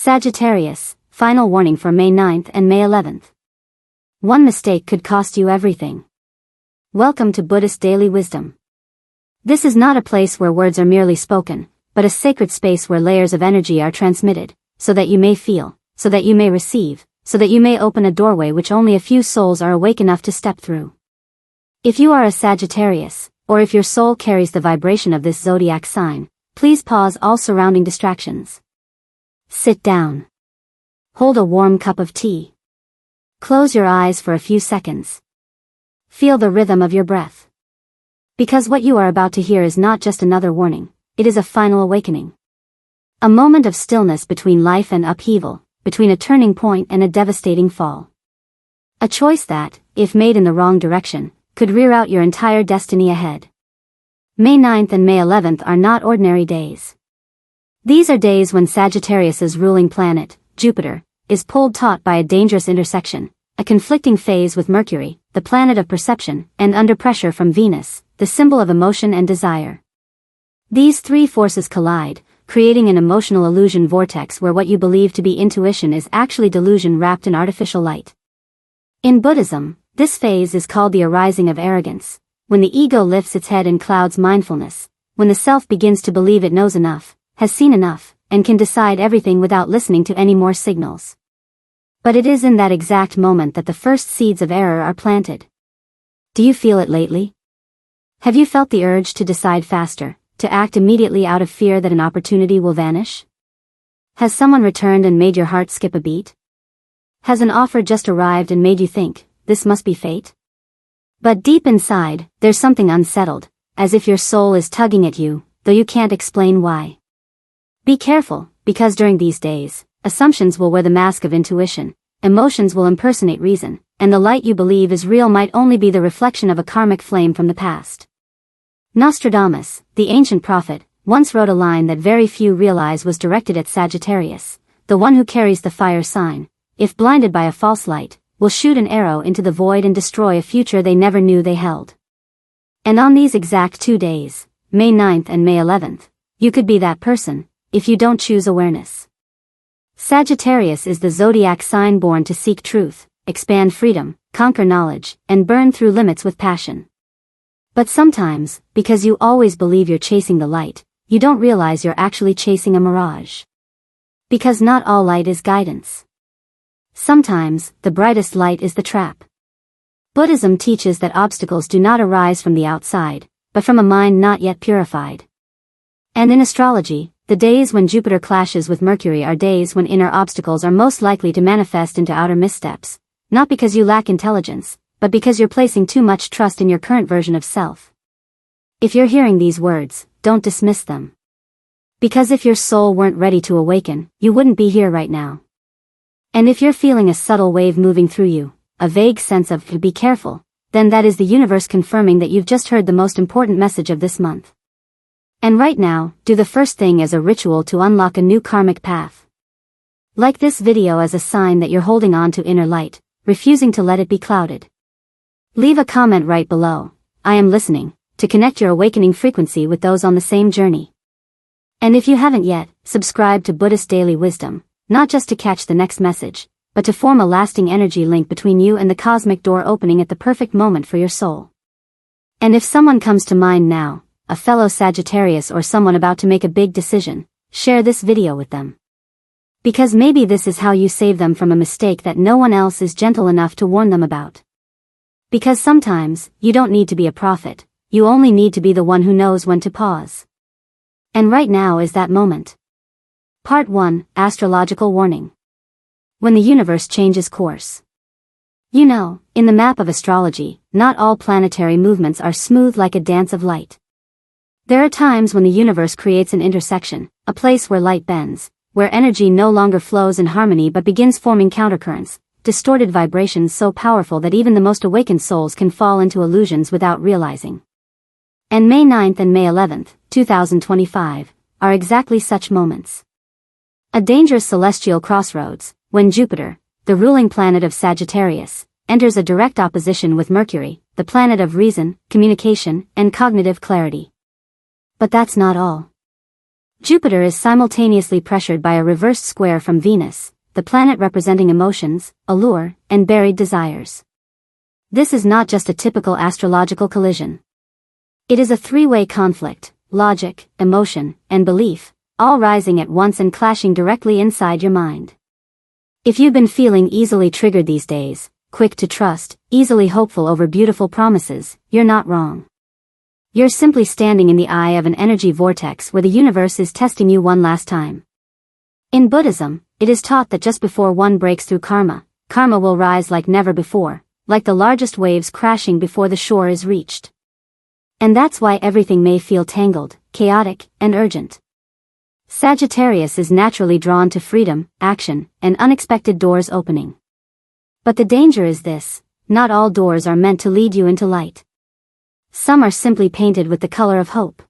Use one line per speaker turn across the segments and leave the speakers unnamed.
Sagittarius, final warning for May 9th and May 11th. One mistake could cost you everything. Welcome to Buddhist Daily Wisdom. This is not a place where words are merely spoken, but a sacred space where layers of energy are transmitted, so that you may feel, so that you may receive, so that you may open a doorway which only a few souls are awake enough to step through. If you are a Sagittarius, or if your soul carries the vibration of this zodiac sign, please pause all surrounding distractions. Sit down. Hold a warm cup of tea. Close your eyes for a few seconds. Feel the rhythm of your breath. Because what you are about to hear is not just another warning, it is a final awakening. A moment of stillness between life and upheaval, between a turning point and a devastating fall. A choice that, if made in the wrong direction, could rear out your entire destiny ahead. May 9th and May 11th are not ordinary days. These are days when Sagittarius's ruling planet, Jupiter, is pulled taut by a dangerous intersection, a conflicting phase with Mercury, the planet of perception, and under pressure from Venus, the symbol of emotion and desire. These three forces collide, creating an emotional illusion vortex where what you believe to be intuition is actually delusion wrapped in artificial light. In Buddhism, this phase is called the arising of arrogance, when the ego lifts its head and clouds mindfulness, when the self begins to believe it knows enough, has seen enough, and can decide everything without listening to any more signals. But it is in that exact moment that the first seeds of error are planted. Do you feel it lately? Have you felt the urge to decide faster, to act immediately out of fear that an opportunity will vanish? Has someone returned and made your heart skip a beat? Has an offer just arrived and made you think, this must be fate? But deep inside, there's something unsettled, as if your soul is tugging at you, though you can't explain why. Be careful, because during these days, assumptions will wear the mask of intuition, emotions will impersonate reason, and the light you believe is real might only be the reflection of a karmic flame from the past. Nostradamus, the ancient prophet, once wrote a line that very few realize was directed at Sagittarius, the one who carries the fire sign, if blinded by a false light, will shoot an arrow into the void and destroy a future they never knew they held. And on these exact 2 days, May 9th and May 11th, you could be that person, if you don't choose awareness. Sagittarius is the zodiac sign born to seek truth, expand freedom, conquer knowledge, and burn through limits with passion. But sometimes, because you always believe you're chasing the light, you don't realize you're actually chasing a mirage. Because not all light is guidance. Sometimes, the brightest light is the trap. Buddhism teaches that obstacles do not arise from the outside, but from a mind not yet purified. And in astrology, the days when Jupiter clashes with Mercury are days when inner obstacles are most likely to manifest into outer missteps, not because you lack intelligence, but because you're placing too much trust in your current version of self. If you're hearing these words, don't dismiss them. Because if your soul weren't ready to awaken, you wouldn't be here right now. And if you're feeling a subtle wave moving through you, a vague sense of, be careful, then that is the universe confirming that you've just heard the most important message of this month. And right now, do the first thing as a ritual to unlock a new karmic path. Like this video as a sign that you're holding on to inner light, refusing to let it be clouded. Leave a comment right below, I am listening, to connect your awakening frequency with those on the same journey. And if you haven't yet, subscribe to Buddhist Daily Wisdom, not just to catch the next message, but to form a lasting energy link between you and the cosmic door opening at the perfect moment for your soul. And if someone comes to mind now, a fellow Sagittarius or someone about to make a big decision, share this video with them. Because maybe this is how you save them from a mistake that no one else is gentle enough to warn them about. Because sometimes, you don't need to be a prophet, you only need to be the one who knows when to pause. And right now is that moment. Part 1, Astrological Warning. When the universe changes course. You know, in the map of astrology, not all planetary movements are smooth like a dance of light. There are times when the universe creates an intersection, a place where light bends, where energy no longer flows in harmony but begins forming countercurrents, distorted vibrations so powerful that even the most awakened souls can fall into illusions without realizing. And May 9th and May 11th, 2025, are exactly such moments. A dangerous celestial crossroads, when Jupiter, the ruling planet of Sagittarius, enters a direct opposition with Mercury, the planet of reason, communication, and cognitive clarity. But that's not all. Jupiter is simultaneously pressured by a reversed square from Venus, the planet representing emotions, allure, and buried desires. This is not just a typical astrological collision. It is a three-way conflict: logic, emotion, and belief, all rising at once and clashing directly inside your mind. If you've been feeling easily triggered these days, quick to trust, easily hopeful over beautiful promises, you're not wrong. You're simply standing in the eye of an energy vortex where the universe is testing you one last time. In Buddhism, it is taught that just before one breaks through karma, karma will rise like never before, like the largest waves crashing before the shore is reached. And that's why everything may feel tangled, chaotic, and urgent. Sagittarius is naturally drawn to freedom, action, and unexpected doors opening. But the danger is this: not all doors are meant to lead you into light. Some are simply painted with the color of hope.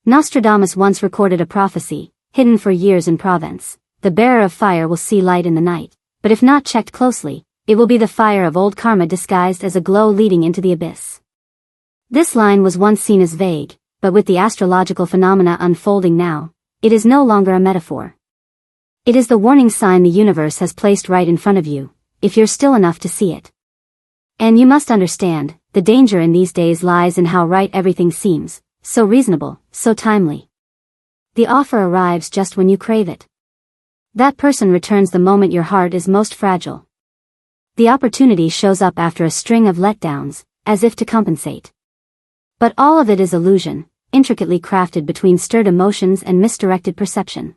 Nostradamus once recorded a prophecy, hidden for years in Provence: the bearer of fire will see light in the night, but if not checked closely, it will be the fire of old karma disguised as a glow leading into the abyss. This line was once seen as vague, but with the astrological phenomena unfolding now, it is no longer a metaphor. It is the warning sign the universe has placed right in front of you, if you're still enough to see it. And you must understand, the danger in these days lies in how right everything seems, so reasonable, so timely. The offer arrives just when you crave it. That person returns the moment your heart is most fragile. The opportunity shows up after a string of letdowns, as if to compensate. But all of it is illusion, intricately crafted between stirred emotions and misdirected perception.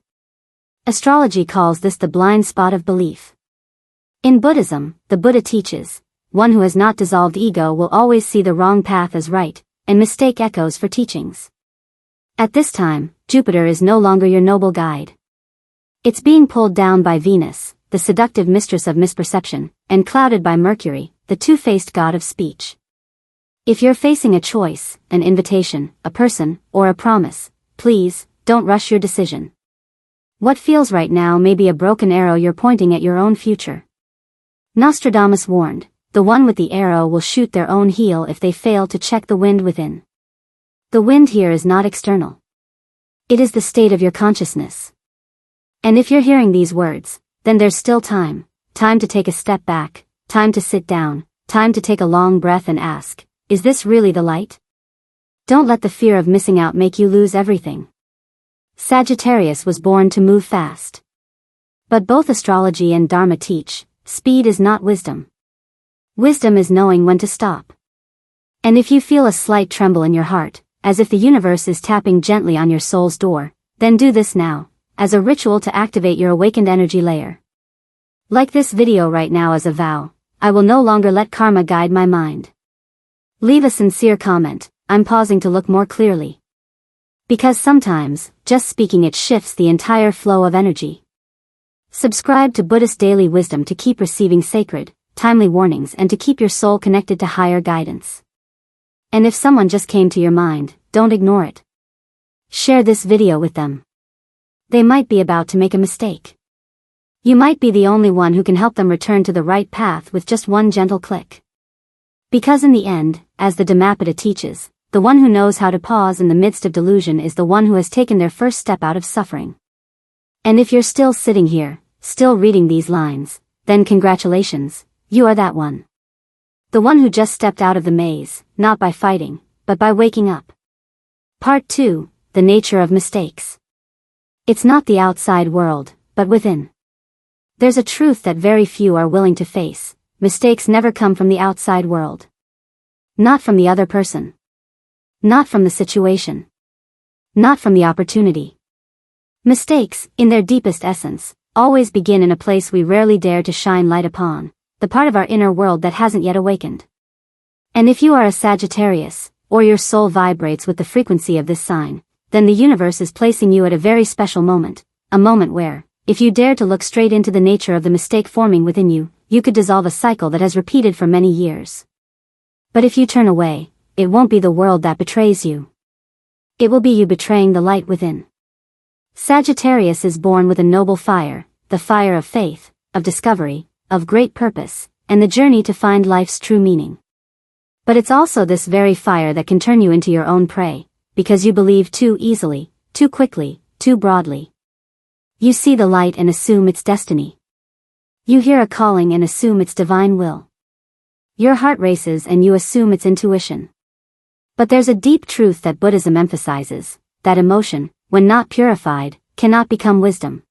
Astrology calls this the blind spot of belief. In Buddhism, the Buddha teaches, one who has not dissolved ego will always see the wrong path as right, and mistake echoes for teachings. At this time, Jupiter is no longer your noble guide. It's being pulled down by Venus, the seductive mistress of misperception, and clouded by Mercury, the two-faced god of speech. If you're facing a choice, an invitation, a person, or a promise, please, don't rush your decision. What feels right now may be a broken arrow you're pointing at your own future. Nostradamus warned, the one with the arrow will shoot their own heel if they fail to check the wind within. The wind here is not external. It is the state of your consciousness. And if you're hearing these words, then there's still time to take a step back, time to sit down, time to take a long breath and ask, is this really the light? Don't let the fear of missing out make you lose everything. Sagittarius was born to move fast. But both astrology and Dharma teach, speed is not wisdom. Wisdom is knowing when to stop. And if you feel a slight tremble in your heart, as if the universe is tapping gently on your soul's door, then do this now, as a ritual to activate your awakened energy layer. Like this video right now as a vow, I will no longer let karma guide my mind. Leave a sincere comment, I'm pausing to look more clearly. Because sometimes, just speaking it shifts the entire flow of energy. Subscribe to Buddhist Daily Wisdom to keep receiving sacred, timely warnings and to keep your soul connected to higher guidance. And if someone just came to your mind, don't ignore it. Share this video with them. They might be about to make a mistake. You might be the only one who can help them return to the right path with just one gentle click. Because in the end, as the Dhammapada teaches, the one who knows how to pause in the midst of delusion is the one who has taken their first step out of suffering. And if you're still sitting here, still reading these lines, then congratulations, you are that one. The one who just stepped out of the maze, not by fighting, but by waking up. Part 2, the nature of mistakes. It's not the outside world, but within. There's a truth that very few are willing to face. Mistakes never come from the outside world. Not from the other person. Not from the situation. Not from the opportunity. Mistakes, in their deepest essence, always begin in a place we rarely dare to shine light upon, the part of our inner world that hasn't yet awakened. And if you are a Sagittarius, or your soul vibrates with the frequency of this sign, then the universe is placing you at a very special moment, a moment where, if you dare to look straight into the nature of the mistake forming within you, you could dissolve a cycle that has repeated for many years. But if you turn away, it won't be the world that betrays you. It will be you betraying the light within. Sagittarius is born with a noble fire, the fire of faith, of discovery, of great purpose, and the journey to find life's true meaning. But it's also this very fire that can turn you into your own prey, because you believe too easily, too quickly, too broadly. You see the light and assume it's destiny. You hear a calling and assume it's divine will. Your heart races and you assume it's intuition. But there's a deep truth that Buddhism emphasizes, that emotion, when not purified, cannot become wisdom.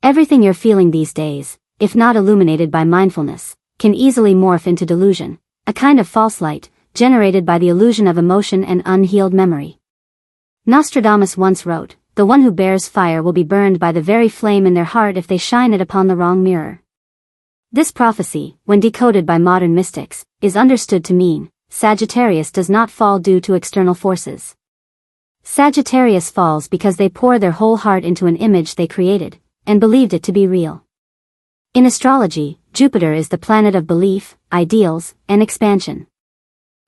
Everything you're feeling these days, if not illuminated by mindfulness, can easily morph into delusion, a kind of false light, generated by the illusion of emotion and unhealed memory. Nostradamus once wrote, "The one who bears fire will be burned by the very flame in their heart if they shine it upon the wrong mirror." This prophecy, when decoded by modern mystics, is understood to mean, Sagittarius does not fall due to external forces. Sagittarius falls because they pour their whole heart into an image they created, and believed it to be real. In astrology, Jupiter is the planet of belief, ideals, and expansion.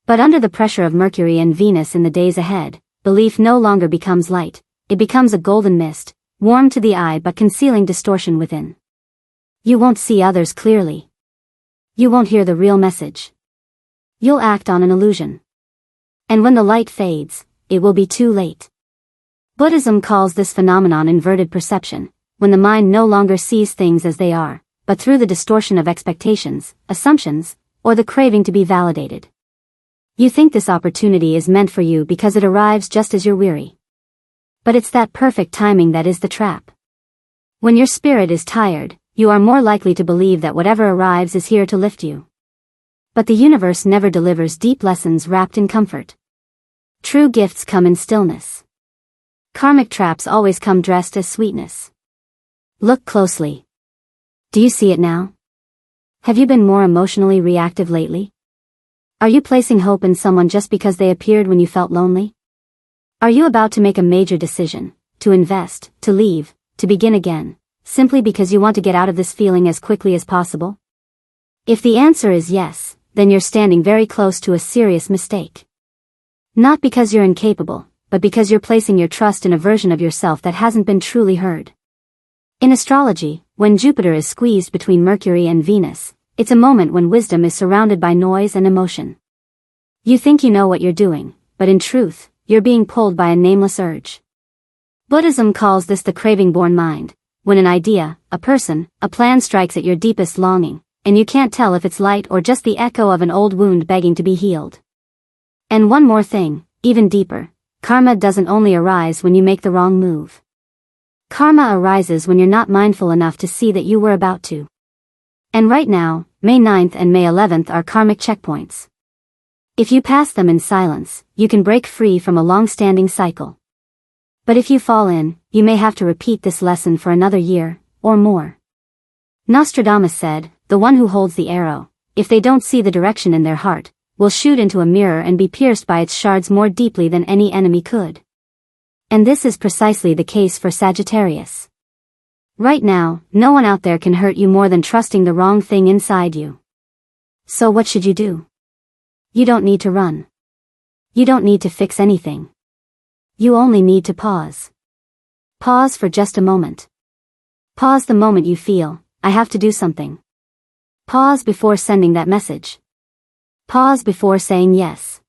But under the pressure of Mercury and Venus in the days ahead, belief no longer becomes light, it becomes a golden mist, warm to the eye but concealing distortion within. You won't see others clearly. You won't hear the real message. You'll act on an illusion. And when the light fades, it will be too late. Buddhism calls this phenomenon inverted perception, when the mind no longer sees things as they are, but through the distortion of expectations, assumptions, or the craving to be validated. You think this opportunity is meant for you because it arrives just as you're weary. But it's that perfect timing that is the trap. When your spirit is tired, you are more likely to believe that whatever arrives is here to lift you. But the universe never delivers deep lessons wrapped in comfort. True gifts come in stillness. Karmic traps always come dressed as sweetness. Look closely. Do you see it now? Have you been more emotionally reactive lately? Are you placing hope in someone just because they appeared when you felt lonely? Are you about to make a major decision, to invest, to leave, to begin again, simply because you want to get out of this feeling as quickly as possible? If the answer is yes, then you're standing very close to a serious mistake. Not because you're incapable, but because you're placing your trust in a version of yourself that hasn't been truly heard. In astrology, when Jupiter is squeezed between Mercury and Venus, it's a moment when wisdom is surrounded by noise and emotion. You think you know what you're doing, but in truth, you're being pulled by a nameless urge. Buddhism calls this the craving-born mind, when an idea, a person, a plan strikes at your deepest longing, and you can't tell if it's light or just the echo of an old wound begging to be healed. And one more thing, even deeper, karma doesn't only arise when you make the wrong move. Karma arises when you're not mindful enough to see that you were about to. And right now, May 9th and May 11th are karmic checkpoints. If you pass them in silence, you can break free from a long-standing cycle. But if you fall in, you may have to repeat this lesson for another year, or more. Nostradamus said, "The one who holds the arrow, if they don't see the direction in their heart, will shoot into a mirror and be pierced by its shards more deeply than any enemy could." And this is precisely the case for Sagittarius. Right now, no one out there can hurt you more than trusting the wrong thing inside you. So what should you do? You don't need to run. You don't need to fix anything. You only need to pause. Pause for just a moment. Pause the moment you feel, I have to do something. Pause before sending that message. Pause before saying yes.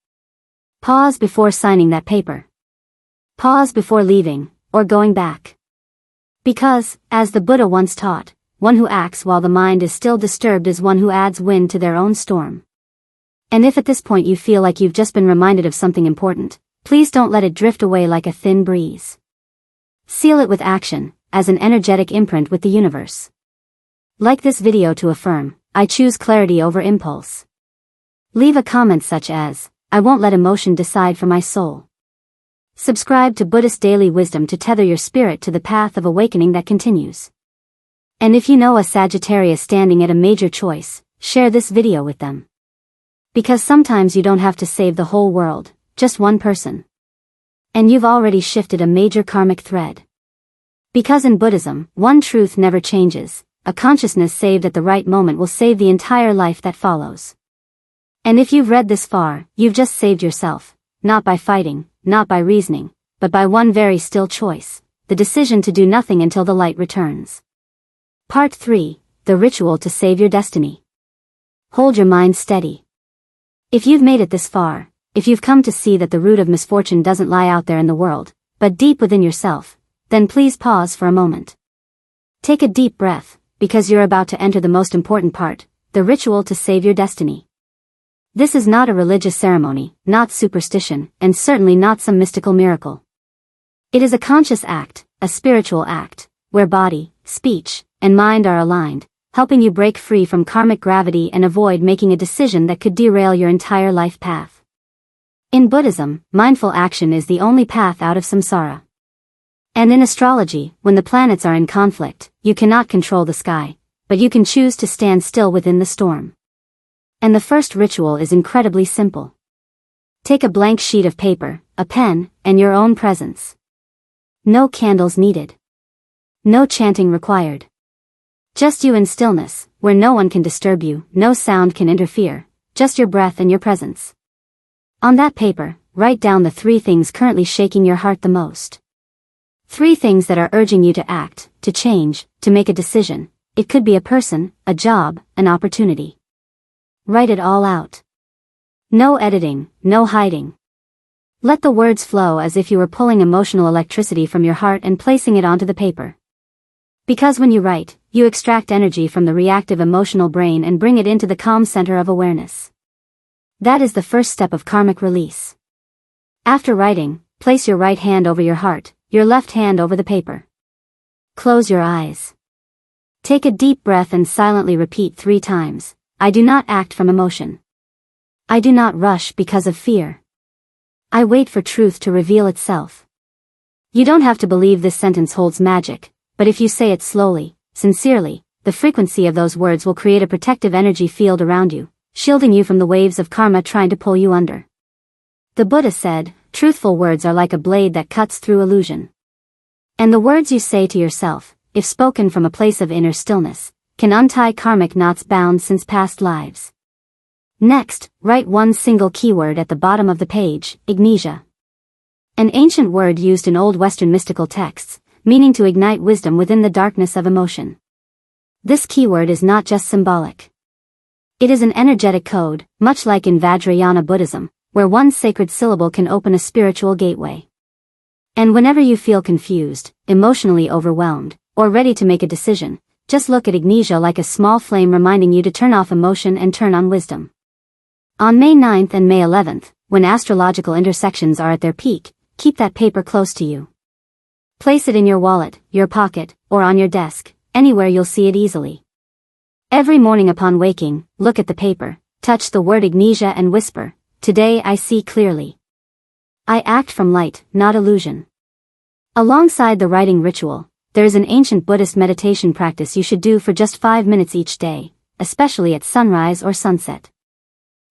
Pause before signing that paper. Pause before leaving, or going back. Because, as the Buddha once taught, one who acts while the mind is still disturbed is one who adds wind to their own storm. And if at this point you feel like you've just been reminded of something important, please don't let it drift away like a thin breeze. Seal it with action, as an energetic imprint with the universe. Like this video to affirm, I choose clarity over impulse. Leave a comment such as, I won't let emotion decide for my soul. Subscribe to Buddhist Daily Wisdom to tether your spirit to the path of awakening that continues. And if you know a Sagittarius standing at a major choice, share this video with them. Because sometimes you don't have to save the whole world, just one person. And you've already shifted a major karmic thread. Because in Buddhism, one truth never changes, a consciousness saved at the right moment will save the entire life that follows. And if you've read this far, you've just saved yourself, not by fighting, not by reasoning, but by one very still choice, the decision to do nothing until the light returns. Part 3, The Ritual to Save Your Destiny. Hold your mind steady. If you've made it this far, if you've come to see that the root of misfortune doesn't lie out there in the world, but deep within yourself, then please pause for a moment. Take a deep breath, because you're about to enter the most important part, the ritual to save your destiny. This is not a religious ceremony, not superstition, and certainly not some mystical miracle. It is a conscious act, a spiritual act, where body, speech, and mind are aligned, helping you break free from karmic gravity and avoid making a decision that could derail your entire life path. In Buddhism, mindful action is the only path out of samsara. And in astrology, when the planets are in conflict, you cannot control the sky, but you can choose to stand still within the storm. And the first ritual is incredibly simple. Take a blank sheet of paper, a pen, and your own presence. No candles needed. No chanting required. Just you in stillness, where no one can disturb you, no sound can interfere, just your breath and your presence. On that paper, write down the 3 things currently shaking your heart the most. 3 things that are urging you to act, to change, to make a decision. It could be a person, a job, an opportunity. Write it all out. No editing, no hiding. Let the words flow as if you were pulling emotional electricity from your heart and placing it onto the paper. Because when you write, you extract energy from the reactive emotional brain and bring it into the calm center of awareness. That is the first step of karmic release. After writing, place your right hand over your heart, your left hand over the paper. Close your eyes. Take a deep breath and silently repeat 3 times. I do not act from emotion. I do not rush because of fear. I wait for truth to reveal itself. You don't have to believe this sentence holds magic, but if you say it slowly, sincerely, the frequency of those words will create a protective energy field around you, shielding you from the waves of karma trying to pull you under. The Buddha said, truthful words are like a blade that cuts through illusion. And the words you say to yourself, if spoken from a place of inner stillness, can untie karmic knots bound since past lives. Next, write one single keyword at the bottom of the page, ignitia. An ancient word used in old Western mystical texts, meaning to ignite wisdom within the darkness of emotion. This keyword is not just symbolic. It is an energetic code, much like in Vajrayana Buddhism, where one sacred syllable can open a spiritual gateway. And whenever you feel confused, emotionally overwhelmed, or ready to make a decision, just look at ignitia like a small flame reminding you to turn off emotion and turn on wisdom. On May 9th and May 11th, when astrological intersections are at their peak, keep that paper close to you. Place it in your wallet, your pocket, or on your desk, anywhere you'll see it easily. Every morning upon waking, look at the paper, touch the word ignitia and whisper, today I see clearly. I act from light, not illusion. Alongside the writing ritual, there is an ancient Buddhist meditation practice you should do for just 5 minutes each day, especially at sunrise or sunset.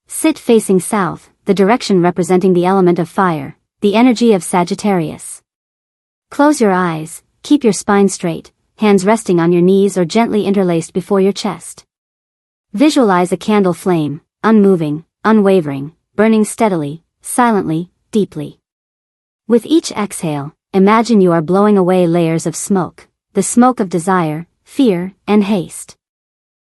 Sit facing south, the direction representing the element of fire, the energy of Sagittarius. Close your eyes, keep your spine straight, hands resting on your knees or gently interlaced before your chest. Visualize a candle flame, unmoving, unwavering, burning steadily, silently, deeply. With each exhale, imagine you are blowing away layers of smoke, the smoke of desire, fear, and haste.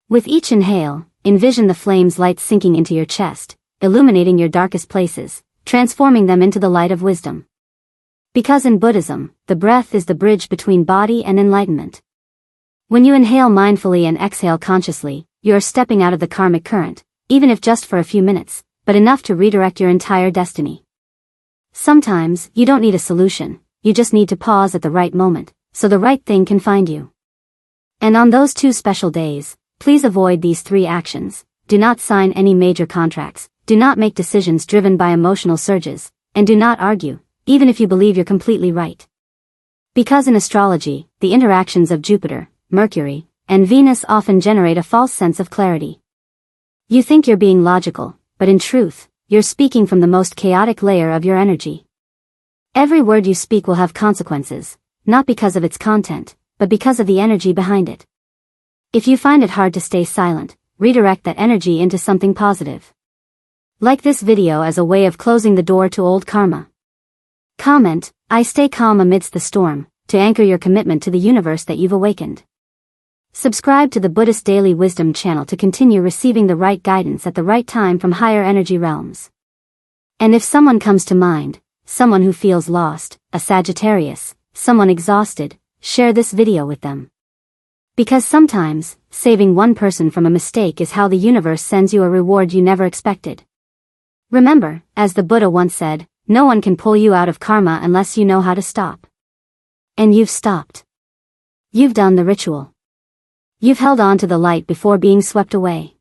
With each inhale, envision the flame's light sinking into your chest, illuminating your darkest places, transforming them into the light of wisdom. Because in Buddhism, the breath is the bridge between body and enlightenment. When you inhale mindfully and exhale consciously, you are stepping out of the karmic current, even if just for a few minutes, but enough to redirect your entire destiny. Sometimes, you don't need a solution, you just need to pause at the right moment, so the right thing can find you. And on those 2 special days, please avoid these 3 actions. Do not sign any major contracts, do not make decisions driven by emotional surges, and do not argue, even if you believe you're completely right. Because in astrology, the interactions of Jupiter, Mercury, and Venus often generate a false sense of clarity. You think you're being logical, but in truth, you're speaking from the most chaotic layer of your energy. Every word you speak will have consequences, not because of its content, but because of the energy behind it. If you find it hard to stay silent, redirect that energy into something positive. Like this video as a way of closing the door to old karma. Comment, I stay calm amidst the storm, to anchor your commitment to the universe that you've awakened. Subscribe to the Buddhist Daily Wisdom channel to continue receiving the right guidance at the right time from higher energy realms. And if someone comes to mind, someone who feels lost, a Sagittarius, someone exhausted, share this video with them. Because sometimes, saving one person from a mistake is how the universe sends you a reward you never expected. Remember, as the Buddha once said, no one can pull you out of karma unless you know how to stop. And you've stopped. You've done the ritual. You've held on to the light before being swept away.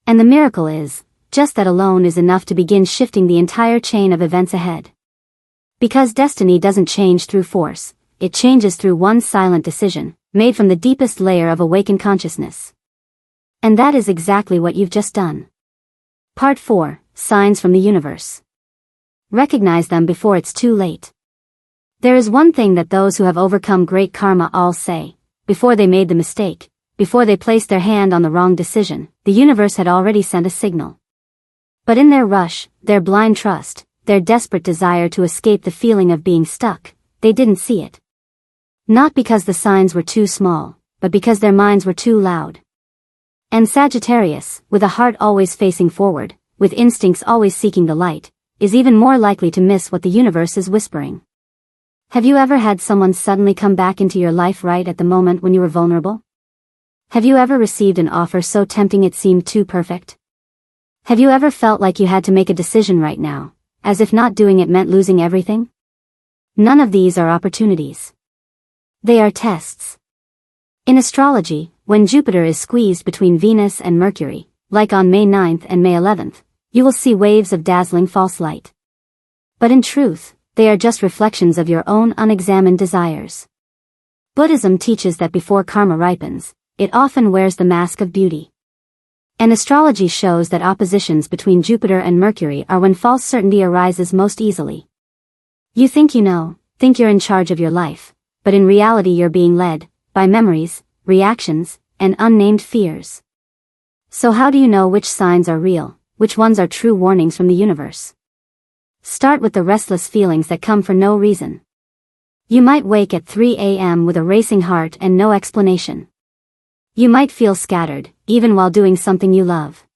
And the miracle is, just that alone is enough to begin shifting the entire chain of events ahead. Because destiny doesn't change through force, it changes through one silent decision, made from the deepest layer of awakened consciousness. And that is exactly what you've just done. Part 4, Signs from the Universe. Recognize them before it's too late. There is one thing that those who have overcome great karma all say: before they made the mistake, before they placed their hand on the wrong decision, the universe had already sent a signal. But in their rush, their blind trust, their desperate desire to escape the feeling of being stuck, they didn't see it. Not because the signs were too small, but because their minds were too loud. And Sagittarius, with a heart always facing forward, with instincts always seeking the light, is even more likely to miss what the universe is whispering. Have you ever had someone suddenly come back into your life right at the moment when you were vulnerable? Have you ever received an offer so tempting it seemed too perfect? Have you ever felt like you had to make a decision right now, as if not doing it meant losing everything? None of these are opportunities. They are tests. In astrology, when Jupiter is squeezed between Venus and Mercury, like on May 9th and May 11th, you will see waves of dazzling false light. But in truth, they are just reflections of your own unexamined desires. Buddhism teaches that before karma ripens, it often wears the mask of beauty. And astrology shows that oppositions between Jupiter and Mercury are when false certainty arises most easily. You think you know, think you're in charge of your life, but in reality you're being led by memories, reactions, and unnamed fears. So how do you know which signs are real, which ones are true warnings from the universe? Start with the restless feelings that come for no reason. You might wake at 3 a.m. with a racing heart and no explanation. You might feel scattered, even while doing something you love.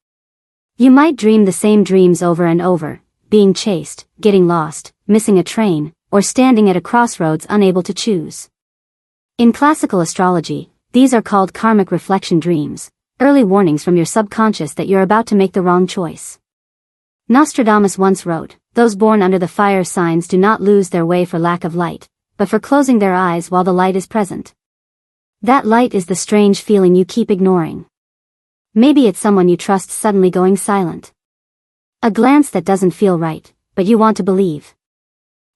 You might dream the same dreams over and over, being chased, getting lost, missing a train, or standing at a crossroads unable to choose. In classical astrology, these are called karmic reflection dreams, early warnings from your subconscious that you're about to make the wrong choice. Nostradamus once wrote, "Those born under the fire signs do not lose their way for lack of light, but for closing their eyes while the light is present." That light is the strange feeling you keep ignoring. Maybe it's someone you trust suddenly going silent. A glance that doesn't feel right, but you want to believe.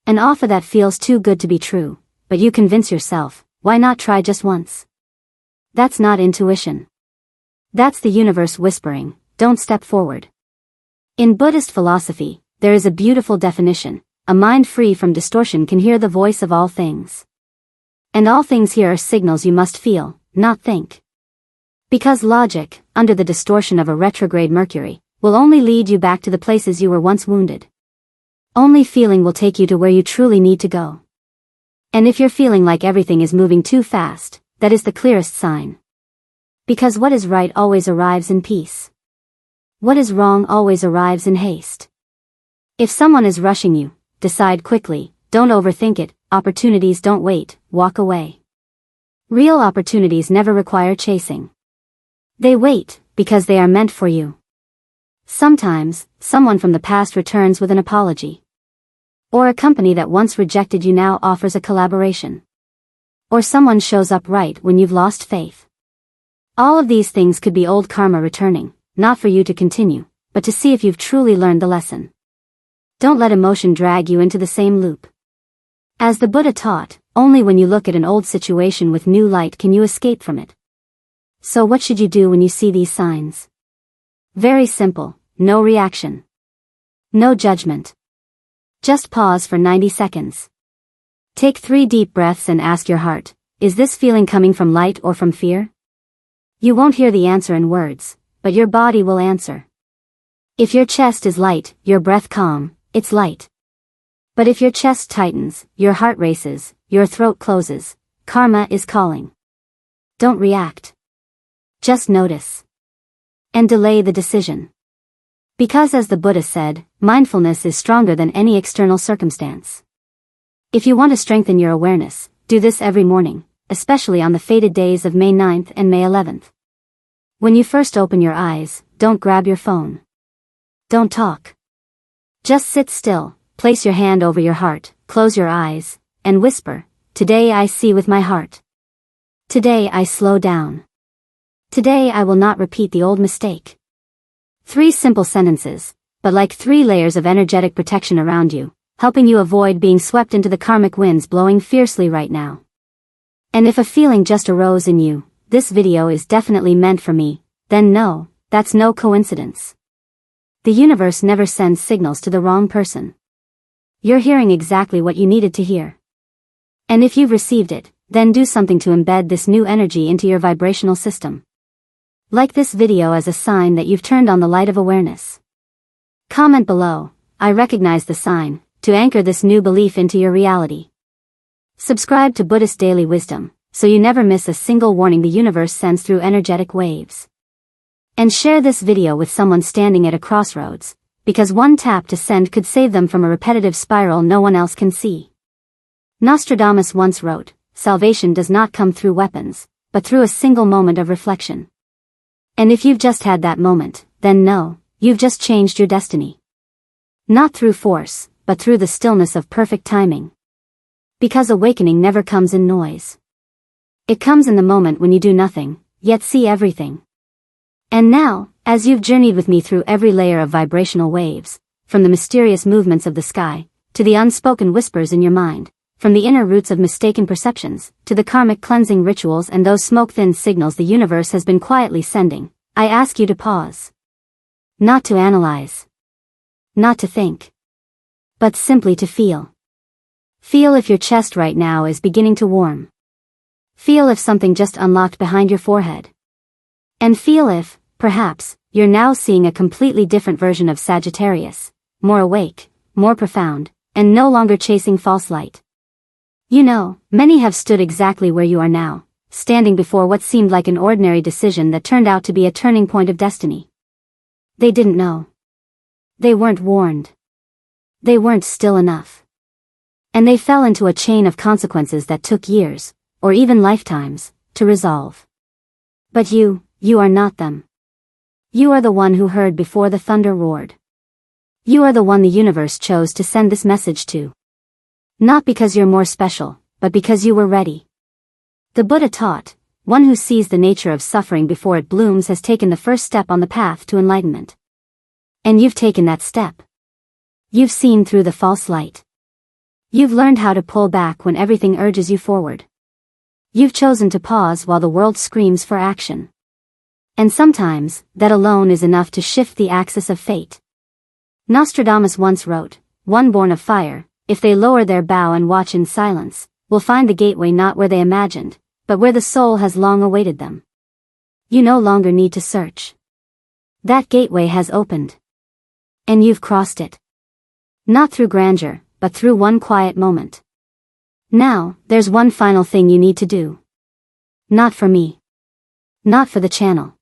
An offer that feels too good to be true, but you convince yourself, why not try just once? That's not intuition. That's the universe whispering, don't step forward. In Buddhist philosophy, there is a beautiful definition: a mind free from distortion can hear the voice of all things. And all things here are signals you must feel, not think. Because logic, under the distortion of a retrograde Mercury, will only lead you back to the places you were once wounded. Only feeling will take you to where you truly need to go. And if you're feeling like everything is moving too fast, that is the clearest sign. Because what is right always arrives in peace. What is wrong always arrives in haste. If someone is rushing you, decide quickly, don't overthink it. Opportunities don't wait, walk away. Real opportunities never require chasing. They wait, because they are meant for you. Sometimes, someone from the past returns with an apology. Or a company that once rejected you now offers a collaboration. Or someone shows up right when you've lost faith. All of these things could be old karma returning, not for you to continue, but to see if you've truly learned the lesson. Don't let emotion drag you into the same loop. As the Buddha taught, only when you look at an old situation with new light can you escape from it. So what should you do when you see these signs? Very simple, no reaction. No judgment. Just pause for 90 seconds. Take 3 deep breaths and ask your heart, is this feeling coming from light or from fear? You won't hear the answer in words, but your body will answer. If your chest is light, your breath calm, it's light. But if your chest tightens, your heart races, your throat closes, karma is calling. Don't react. Just notice. And delay the decision. Because as the Buddha said, mindfulness is stronger than any external circumstance. If you want to strengthen your awareness, do this every morning, especially on the fated days of May 9th and May 11th. When you first open your eyes, don't grab your phone. Don't talk. Just sit still, place your hand over your heart, close your eyes, and whisper, "Today I see with my heart. Today I slow down. Today I will not repeat the old mistake." 3 simple sentences, but like 3 layers of energetic protection around you, helping you avoid being swept into the karmic winds blowing fiercely right now. And if a feeling just arose in you, "This video is definitely meant for me," then no, that's no coincidence. The universe never sends signals to the wrong person. You're hearing exactly what you needed to hear. And if you've received it, then do something to embed this new energy into your vibrational system. Like this video as a sign that you've turned on the light of awareness. Comment below, "I recognize the sign," to anchor this new belief into your reality. Subscribe to Buddhist Daily Wisdom, so you never miss a single warning the universe sends through energetic waves. And share this video with someone standing at a crossroads, because one tap to send could save them from a repetitive spiral no one else can see. Nostradamus once wrote, "Salvation does not come through weapons, but through a single moment of reflection." And if you've just had that moment, then know, you've just changed your destiny. Not through force, but through the stillness of perfect timing. Because awakening never comes in noise. It comes in the moment when you do nothing, yet see everything. And now, as you've journeyed with me through every layer of vibrational waves, from the mysterious movements of the sky, to the unspoken whispers in your mind, from the inner roots of mistaken perceptions, to the karmic cleansing rituals and those smoke-thin signals the universe has been quietly sending, I ask you to pause. Not to analyze. Not to think. But simply to feel. Feel if your chest right now is beginning to warm. Feel if something just unlocked behind your forehead. And feel if, perhaps, you're now seeing a completely different version of Sagittarius, more awake, more profound, and no longer chasing false light. You know, many have stood exactly where you are now, standing before what seemed like an ordinary decision that turned out to be a turning point of destiny. They didn't know. They weren't warned. They weren't still enough. And they fell into a chain of consequences that took years, or even lifetimes, to resolve. But you are not them. You are the one who heard before the thunder roared. You are the one the universe chose to send this message to. Not because you're more special, but because you were ready. The Buddha taught, one who sees the nature of suffering before it blooms has taken the first step on the path to enlightenment. And you've taken that step. You've seen through the false light. You've learned how to pull back when everything urges you forward. You've chosen to pause while the world screams for action. And sometimes, that alone is enough to shift the axis of fate. Nostradamus once wrote, "One born of fire, if they lower their bow and watch in silence, will find the gateway not where they imagined, but where the soul has long awaited them." You no longer need to search. That gateway has opened. And you've crossed it. Not through grandeur, but through one quiet moment. Now, there's one final thing you need to do. Not for me. Not for the channel.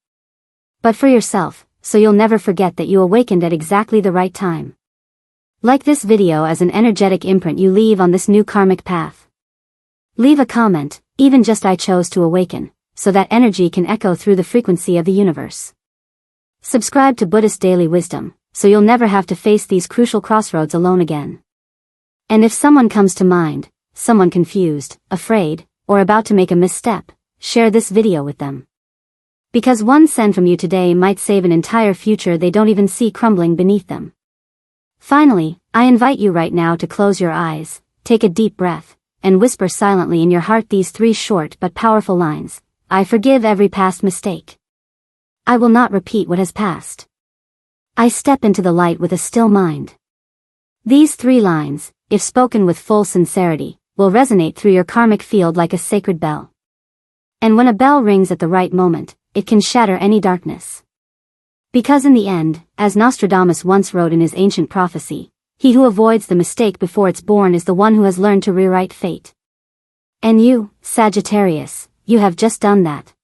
But for yourself, so you'll never forget that you awakened at exactly the right time. Like this video as an energetic imprint you leave on this new karmic path. Leave a comment, even just "I chose to awaken," so that energy can echo through the frequency of the universe. Subscribe to Buddhist Daily Wisdom, so you'll never have to face these crucial crossroads alone again. And if someone comes to mind, someone confused, afraid, or about to make a misstep, share this video with them. Because one send from you today might save an entire future they don't even see crumbling beneath them. Finally, I invite you right now to close your eyes, take a deep breath, and whisper silently in your heart these 3 short but powerful lines. I forgive every past mistake. I will not repeat what has passed. I step into the light with a still mind. These 3 lines, if spoken with full sincerity, will resonate through your karmic field like a sacred bell. And when a bell rings at the right moment, it can shatter any darkness. Because in the end, as Nostradamus once wrote in his ancient prophecy, he who avoids the mistake before it's born is the one who has learned to rewrite fate. And you, Sagittarius, you have just done that.